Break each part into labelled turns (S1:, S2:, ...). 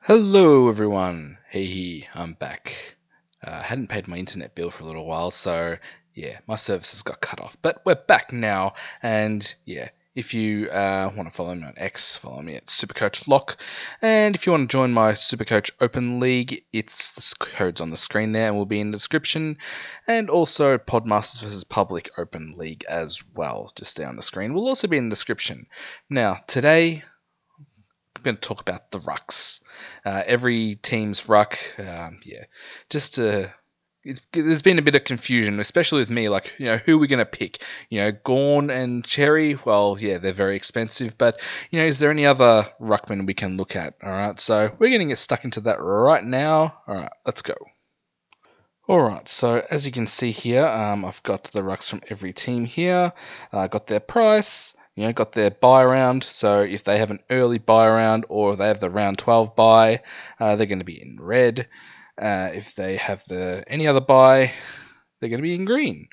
S1: Hello everyone. Hey, I'm back. Hadn't paid my internet bill for a little while, so yeah, my services got cut off. But we're back now, and yeah, if you want to follow me on X, follow me at Supercoach Loch, and if you want to join my Supercoach Open League, the code's on the screen there, and will be in the description, and also Podmasters versus Public Open League as well, just there on the screen. Will also be in the description. Now today I'm going to talk about the rucks. Every team's ruck, just there's been a bit of confusion, especially with me. Like, who are we going to pick? Gorn and Cherry. Well, yeah, they're very expensive, but is there any other ruckman we can look at? All right, so we're going to get stuck into that right now. All right, let's go. Alright, so as you can see here, I've got the rucks from every team here. Got their price, got their buy round. So if they have an early buy round or they have the round 12 buy, they're going to be in red. If they have any other buy, they're going to be in green.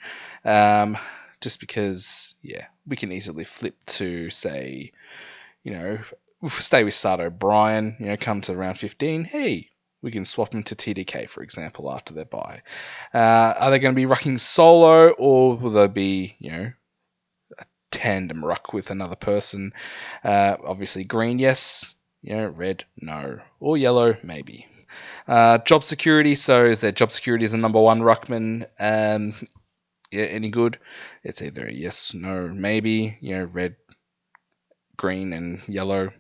S1: Just because, yeah, we can easily flip to, say, stay with Sard O'Brien, come to round 15. Hey, we can swap him to TDK, for example, after their buy. Are they going to be rucking solo, or will they be, a tandem ruck with another person? Obviously, green, yes. Red, no. Or yellow, maybe. Job security, so is their job security as a number one ruckman any good? It's either a yes, no, maybe. Red, green, and yellow.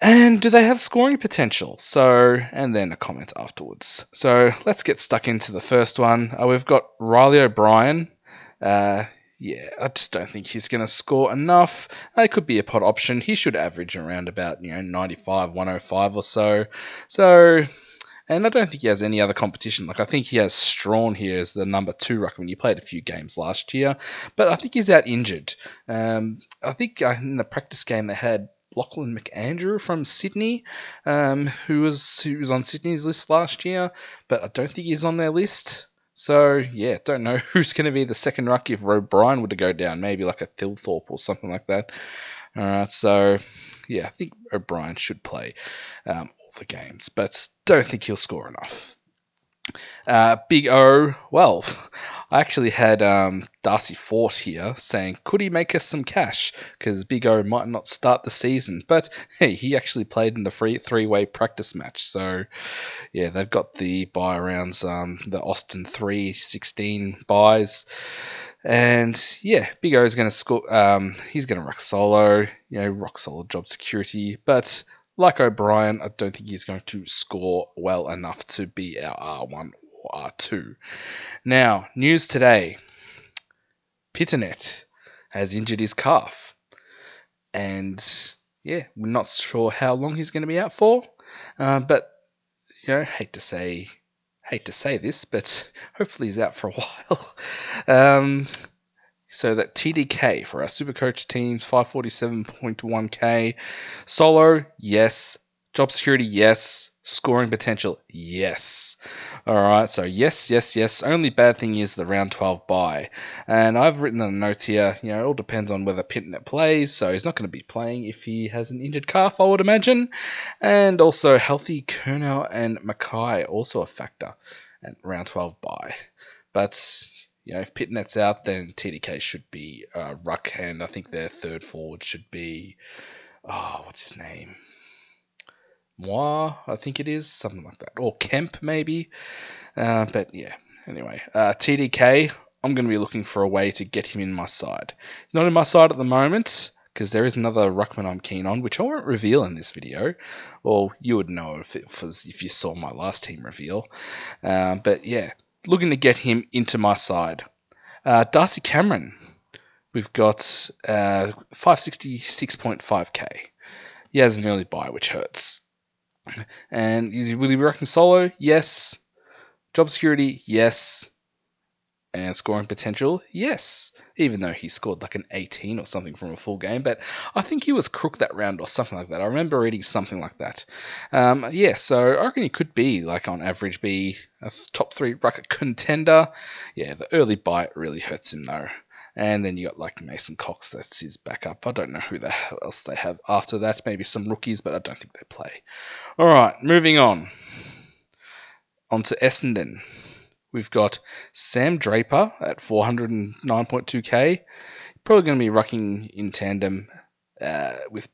S1: And do they have scoring potential? And then a comment afterwards. So let's get stuck into the first one. We've got Riley O'Brien. Yeah, I just don't think he's going to score enough. It could be a pot option. He should average around about 95, 105 or so. And I don't think he has any other competition. Like, I think he has Strawn here as the number 2 ruckman. He played a few games last year, but I think he's out injured. I think in the practice game they had Lachlan McAndrew from Sydney, who was on Sydney's list last year, but I don't think he's on their list. So, yeah, don't know who's going to be the second ruck if O'Brien were to go down. Maybe like a Thilthorpe or something like that. Alright, so, yeah, I think O'Brien should play all the games, but don't think he'll score enough. Big O, well, I actually had Darcy Fort here saying, could he make us some cash? Because Big O might not start the season. But hey, he actually played in the three-way practice match. So, yeah, they've got the buy rounds, the Austin 3-16 buys. And yeah, Big O is going to score. He's going to ruck solo, rock solid job security. But like O'Brien, I don't think he's going to score well enough to be our R1 or R2. Now, news today. Pitternet has injured his calf. And yeah, we're not sure how long he's going to be out for. But, hate to say this, but hopefully he's out for a while. So that TDK for our Supercoach teams, 547.1k. Solo, yes. Job security, yes. Scoring potential, yes. Alright, so yes. Only bad thing is the round 12 buy. And I've written in the notes here, it all depends on whether Pitnet plays, so he's not going to be playing if he has an injured calf, I would imagine. And also healthy Kernel and Mackay, also a factor at round 12 buy. But if Pitnet's out, then TDK should be Ruck, and I think their third forward should be, what's his name? Moi, I think it is, something like that. Or Kemp, maybe. But yeah, anyway. TDK, I'm going to be looking for a way to get him in my side. Not in my side at the moment, because there is another ruckman I'm keen on, which I won't reveal in this video. Well, you would know if you saw my last team reveal. But yeah, looking to get him into my side. Darcy Cameron, we've got 566.5k. He has an early buy, which hurts. And will he be rucking solo? Yes. Job security? Yes. And scoring potential? Yes. Even though he scored like an 18 or something from a full game. But I think he was crook that round or something like that. I remember reading something like that. So I reckon he could be, like, on average, be a top 3 ruck contender. Yeah, the early buy really hurts him, though. And then you got like Mason Cox, that's his backup. I don't know who the hell else they have after that. Maybe some rookies, but I don't think they play. All right, moving on. On to Essendon. We've got Sam Draper at 409.2k. Probably going to be rucking in tandem with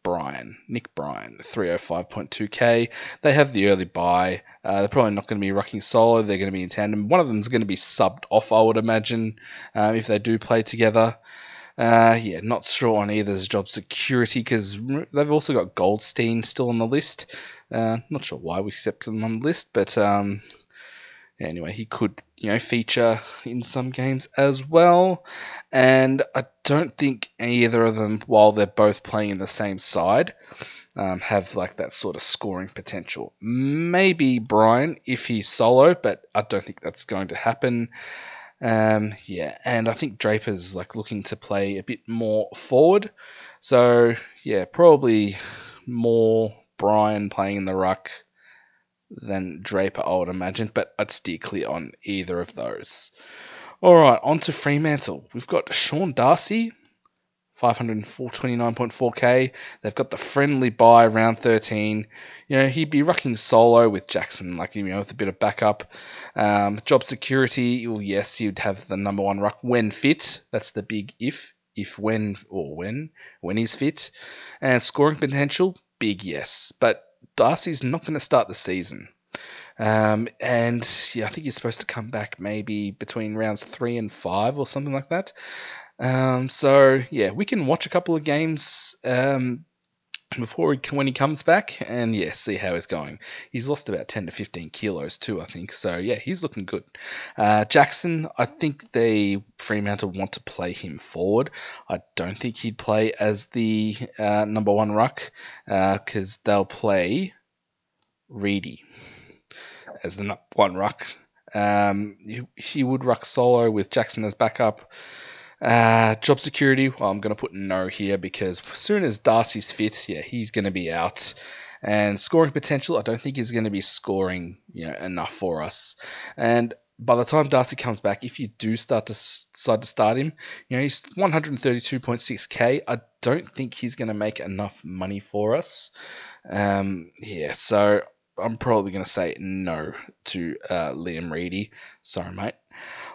S1: Nick Bryan, 305.2k. They have the early buy. They're probably not going to be rucking solo. They're going to be in tandem. One of them is going to be subbed off, I would imagine, if they do play together. Not sure on either's job security because they've also got Goldstein still on the list. Not sure why we kept them on the list, but anyway, he could, feature in some games as well. And I don't think either of them, while they're both playing in the same side, have like that sort of scoring potential. Maybe Brian if he's solo, but I don't think that's going to happen. And I think Draper's like looking to play a bit more forward. So probably more Brian playing in the ruck than Draper, I would imagine, but I'd steer clear on either of those. All right, on to Fremantle. We've got Sean Darcy, 529.4k. They've got the friendly buy round 13. He'd be rucking solo with Jackson, with a bit of backup. Job security, well, yes, he'd have the number one ruck when fit. That's the big if, when he's fit. And scoring potential, big yes. But Darcy's not going to start the season. I think he's supposed to come back maybe between rounds 3 and 5 or something like that. We can watch a couple of games when he comes back and see how he's going. He's lost about 10 to 15 kilos too, I think. So he's looking good. Jackson, I think Fremantle want to play him forward. I don't think he'd play as the number one ruck because they'll play Reedy as the number one ruck. He would ruck solo with Jackson as backup. Job security, well, I'm going to put no here because as soon as Darcy's fit, he's going to be out. And scoring potential, I don't think he's going to be scoring enough for us. And by the time Darcy comes back, if you do decide to start him, he's 132.6k. I don't think he's going to make enough money for us. So I'm probably going to say no to Liam Reedy. Sorry, mate.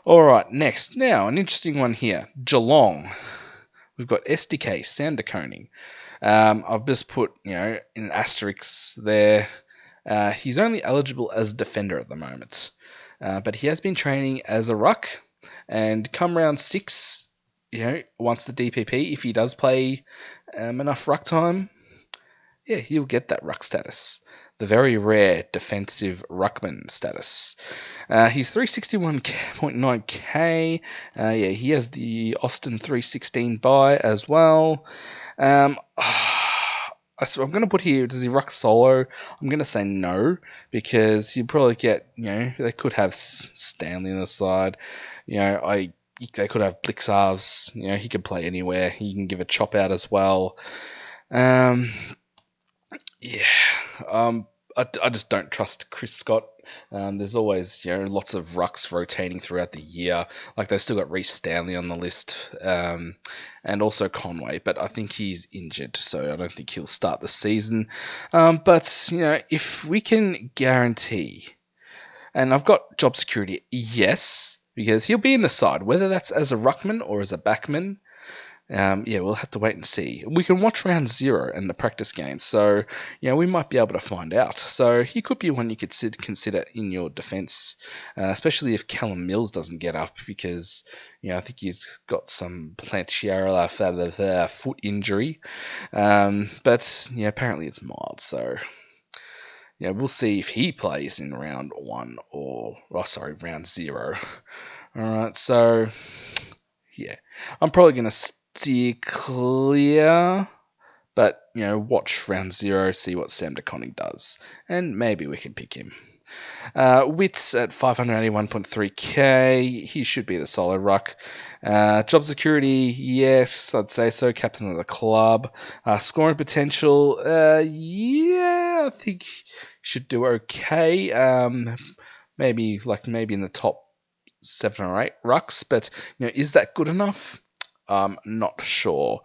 S1: All right, next. Now, an interesting one here. Geelong. We've got SDK, Sanderconing. I've just put, in asterisks there. He's only eligible as a defender at the moment. But he has been training as a ruck. And come round 6, once the DPP, if he does play enough ruck time, he'll get that ruck status. The very rare defensive ruckman status. He's 361.9k. He has the Austin 316 buy as well. So I'm going to put here, does he ruck solo? I'm going to say no, because you'd probably get, they could have Stanley on the side. They could have Blixars. He could play anywhere. He can give a chop out as well. I just don't trust Chris Scott. There's always, lots of rucks rotating throughout the year. Like they've still got Reece Stanley on the list, and also Conway, but I think he's injured, so I don't think he'll start the season. But if we can guarantee, and I've got job security, yes, because he'll be in the side, whether that's as a ruckman or as a backman. We'll have to wait and see. We can watch round 0 and the practice games, so we might be able to find out. So he could be one you could consider in your defence, especially if Callum Mills doesn't get up, because I think he's got some plantar foot injury, but apparently it's mild. So we'll see if he plays in round 1 round 0. All right, so I'm probably going to steer clear, but watch round 0, see what Sam DeConning does, and maybe we can pick him. Wits at 581.3k, he should be the solo ruck. Job security, yes, I'd say so, captain of the club. Scoring potential, I think he should do okay. Maybe in the top 7 or 8 rucks, but is that good enough? I'm not sure.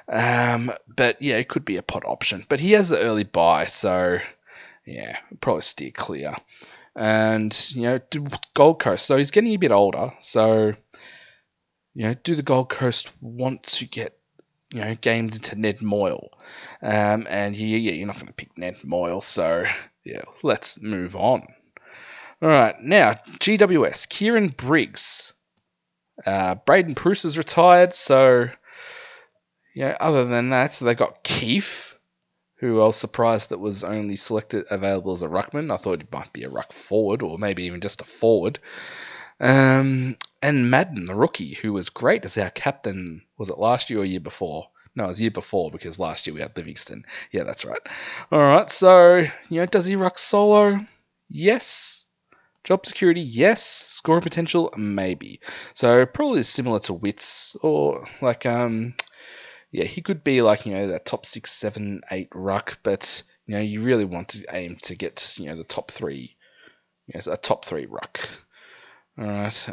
S1: But yeah, it could be a pot option. But he has the early buy, so yeah, probably steer clear. And Gold Coast. So he's getting a bit older. So do the Gold Coast want to get games into Ned Moyle? And you're not going to pick Ned Moyle. So yeah, let's move on. All right, now GWS Kieran Briggs. Braden Pruce is retired, so other than that, so they got Keith, who I was surprised that was only selected available as a ruckman. I thought it might be a ruck forward, or maybe even just a forward. And Madden, the rookie, who was great as our captain. Was it last year or year before? No, it was year before because last year we had Livingston. Yeah, that's right. All right, so does he ruck solo? Yes. Job security, yes. Scoring potential, maybe. So probably similar to Wits, or like he could be like that top 6, 7, 8 ruck, but you really want to aim to get the top 3, a top 3 ruck. All right.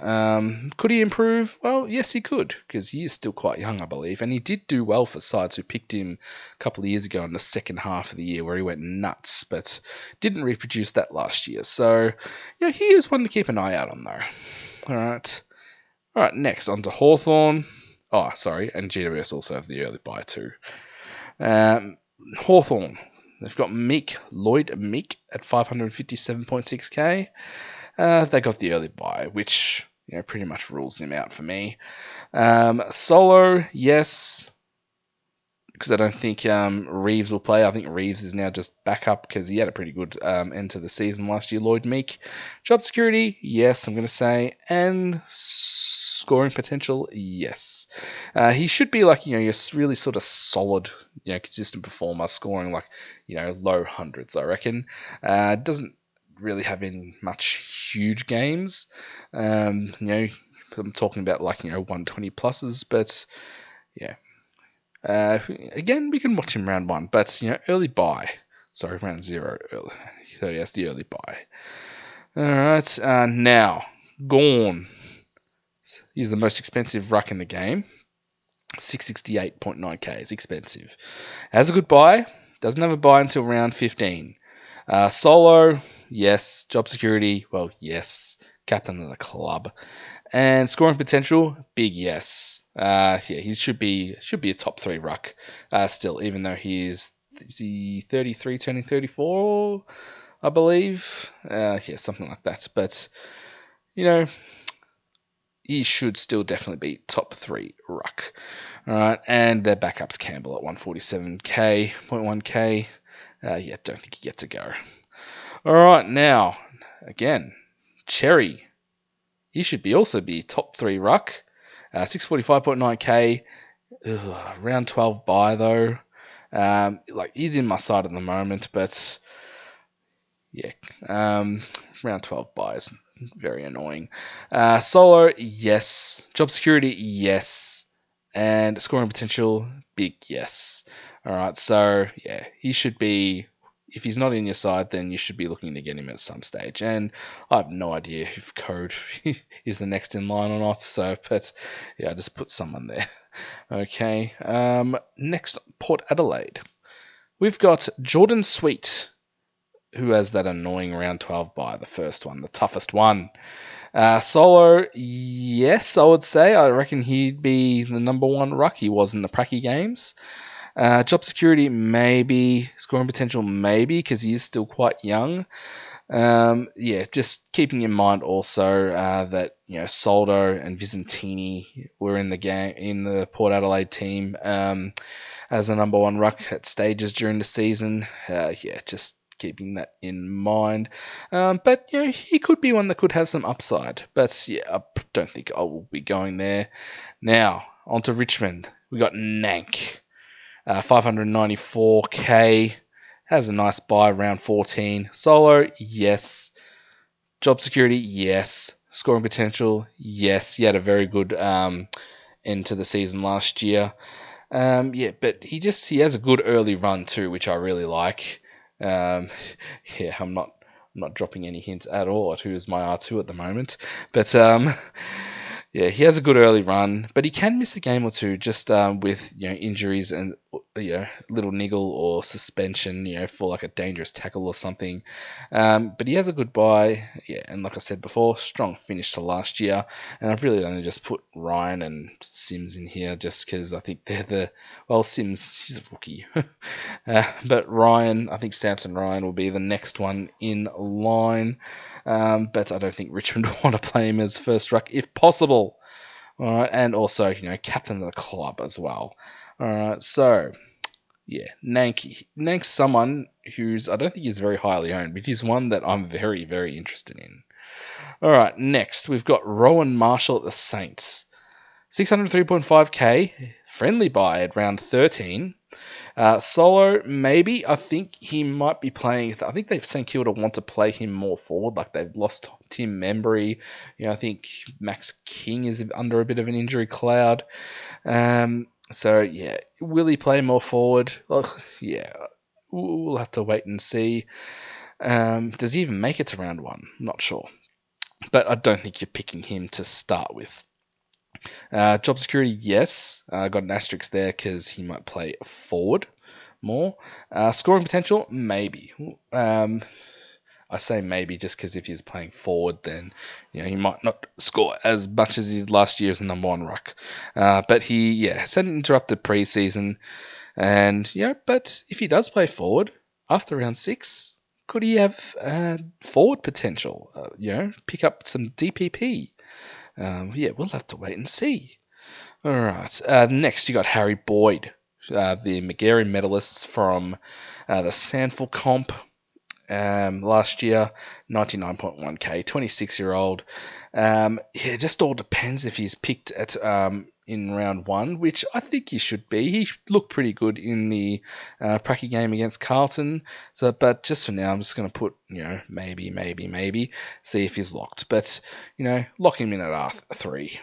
S1: Could he improve? Well, yes, he could, because he is still quite young, I believe, and he did do well for sides who picked him a couple of years ago in the second half of the year, where he went nuts, but didn't reproduce that last year. So, he is one to keep an eye out on, though. All right. Next on to Hawthorn. Oh, sorry, and GWS also have the early buy too. Hawthorn. They've got Lloyd Meek at 557.6k. They got the early buy, which pretty much rules him out for me. Solo, yes, because I don't think Reeves will play. I think Reeves is now just backup because he had a pretty good end to the season last year. Lloyd Meek. Job security, yes, I'm going to say. And scoring potential, yes. He should be like, your really sort of solid, consistent performer, scoring like, low hundreds, I reckon. Doesn't really have in much huge games. I'm talking about like, 120 pluses, but yeah. Again, we can watch him round 1, but early buy. Sorry, round 0. So yes, the early buy. All right, now Gorn. He's the most expensive ruck in the game. 668.9k is expensive. Has a good buy. Doesn't have a buy until round 15. Solo, yes. Job security, well, yes. Captain of the club. And scoring potential, big yes. He should be a top 3 ruck still, even though is he 33 turning 34, I believe. Something like that. But he should still definitely be top 3 ruck. All right, and their backup's Campbell at 147k, 0.1k. Don't think he gets a go. All right, now again, Cherry. He should also be top 3 ruck. 645.9k. Round 12 buy though. He's in my side at the moment, but yeah. Round 12 buys. Very annoying. Solo, yes. Job security, yes. And scoring potential, big yes. Alright, so yeah, he should be. If he's not in your side, then you should be looking to get him at some stage. And I have no idea if Code is the next in line or not. So, but yeah, I just put someone there. Okay. Next, Port Adelaide. We've got Jordan Sweet, who has that annoying round 12 buy, the first one, the toughest one. Solo, yes, I would say. I reckon he'd be the number 1 ruck. He was in the Pracky games. Job security, maybe. Scoring potential, maybe, because he is still quite young. Just keeping in mind also that Soldo and Vicentini were in the game in the Port Adelaide team as a number 1 ruck at stages during the season. Just keeping that in mind. But he could be one that could have some upside. But yeah, I don't think I will be going there. Now on to Richmond. We got Nank. 594k. Has a nice buy, round 14. Solo, yes. Job security, yes. Scoring potential, yes. He had a very good end to the season last year. But he has a good early run too, which I really like. I'm not dropping any hints at all at who is my R2 at the moment. But Yeah, he has a good early run, but he can miss a game or two just with injuries and little niggle or suspension, for like a dangerous tackle or something. But he has a good buy, yeah, and like I said before, strong finish to last year. And I've really only just put Ryan and Sims in here just because I think they're Sims, he's a rookie, but Ryan, I think Samson Ryan will be the next one in line. But I don't think Richmond want to play him as first ruck if possible. All right, and also captain of the club as well. All right, so yeah, Nank's someone who's I don't think he's very highly owned, but he's one that I'm very very interested in. All right, next we've got Rowan Marshall at the Saints, 603.5k, friendly buy at round 13. Solo, maybe. I think he might be playing. I think they've St Kilda want to play him more forward. Like they've lost Tim Membry. I think Max King is under a bit of an injury cloud. So yeah, will he play more forward? Well, yeah, we'll have to wait and see. Does he even make it to round one? Not sure. But I don't think you're picking him to start with. Job security, yes. Got an asterisk there because he might play forward more. Scoring potential, maybe. I say maybe just because if he's playing forward, then he might not score as much as he did last year as the number one ruck. But he, has had an interrupted preseason, and but if he does play forward after round 6, could he have forward potential? Pick up some DPP. We'll have to wait and see. All right. Next, you got Harry Boyd, the Magarey medalists from the Sandford comp last year, 99.1k, 26-year-old. It just all depends if he's picked at in round 1, which I think he should be. He looked pretty good in the Pracky game against Carlton. But just for now, I'm just going to put maybe, see if he's locked. But lock him in at R3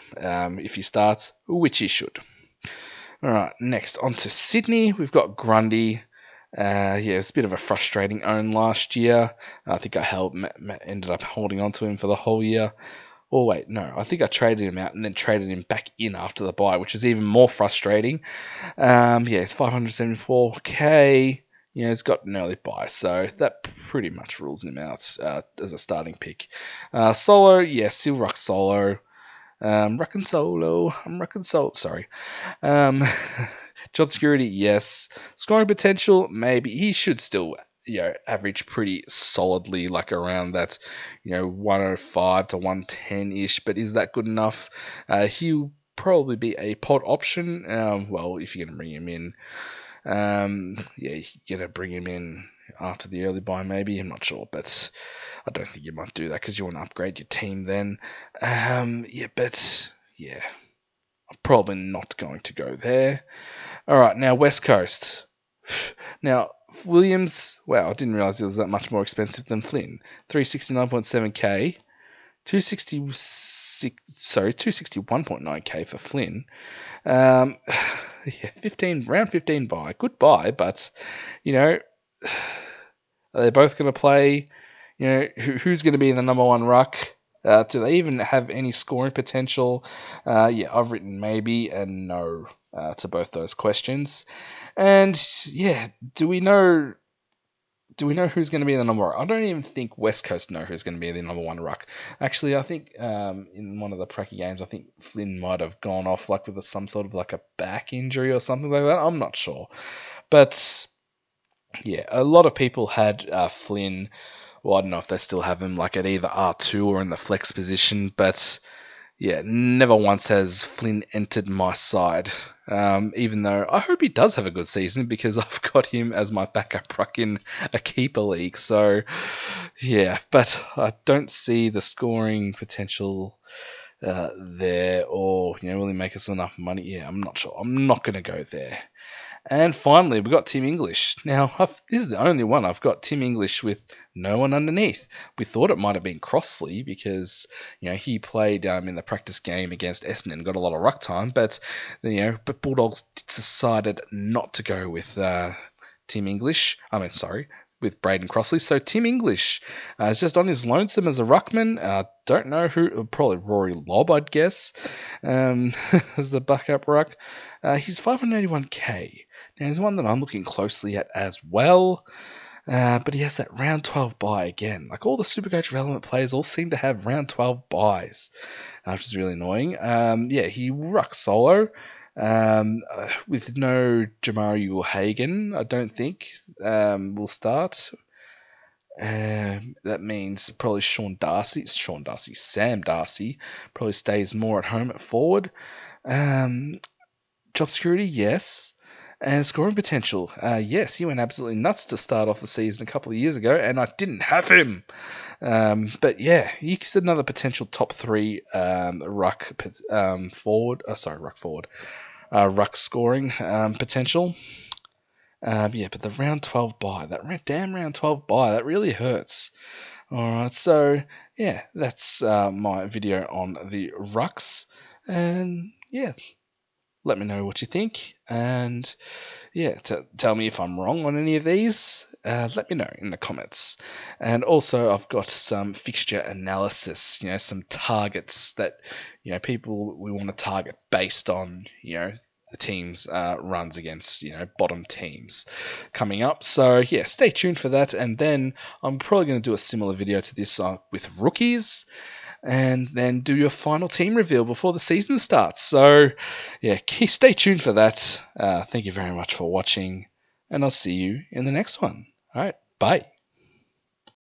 S1: if he starts, which he should. All right, next on to Sydney. We've got Grundy. It's a bit of a frustrating own last year. I think I ended up holding on to him for the whole year. Oh, wait, no. I think I traded him out and then traded him back in after the buy, which is even more frustrating. It's 574k. He's got an early buy, so that pretty much rules him out as a starting pick. Solo, still Ruck Solo. Ruck and Solo. I'm Ruck and Solo. Sorry. Job security, yes. Scoring potential, maybe. He should still, average pretty solidly, like around that, 105 to 110-ish. But is that good enough? He'll probably be a pod option. If you're going to bring him in. You're going to bring him in after the early buy, maybe. I'm not sure, but I don't think you might do that because you want to upgrade your team then. I'm probably not going to go there. All right, now West Coast. Now, Williams, wow, I didn't realize it was that much more expensive than Flynn. 369.7k, 261.9k for Flynn. 15 buy, good buy, but are they both going to play? Who's going to be the number one ruck? Do they even have any scoring potential? I've written maybe and no to both those questions. And do we know who's going to be the number one? I don't even think West Coast know who's going to be the number one ruck. Actually, I think in one of the Pracky games, I think Flynn might have gone off like with some sort of like a back injury or something like that. I'm not sure. But a lot of people had Flynn. Well, I don't know if they still have him like at either R2 or in the flex position, but never once has Flynn entered my side. Even though I hope he does have a good season because I've got him as my backup ruck in a keeper league. So, but I don't see the scoring potential there, or will he make us enough money? I'm not sure. I'm not going to go there. And finally, we've got Tim English. Now, this is the only one I've got Tim English with no one underneath. We thought it might have been Crossley because, he played in the practice game against Essendon and got a lot of ruck time. But, but Bulldogs decided not to go with Tim English. With with Braden Crossley. So Tim English is just on his lonesome as a ruckman. Don't know who, probably Rory Lobb, I'd guess, as the backup ruck. He's 581k. Now, he's one that I'm looking closely at as well. But he has that round 12 bye again. Like all the Supercoach relevant players all seem to have round 12 byes, which is really annoying. He rucks solo with no Jamari Hagen, I don't think, will start. That means probably Sam Darcy probably stays more at home at forward. Job security, yes. And scoring potential, yes, he went absolutely nuts to start off the season a couple of years ago, and I didn't have him. But yeah, he's another potential top 3 ruck forward. Ruck scoring potential. But the round 12 bye, damn round 12 bye, that really hurts. Alright, so yeah, that's my video on the rucks. And yeah, let me know what you think. And yeah, tell me if I'm wrong on any of these. Let me know in the comments. And also, I've got some fixture analysis, some targets that, people we want to target based on, the team's runs against, bottom teams coming up. So yeah, stay tuned for that. And then I'm probably going to do a similar video to this with rookies, and then do your final team reveal before the season starts. So, yeah, stay tuned for that. Thank you very much for watching, and I'll see you in the next one. All right, bye.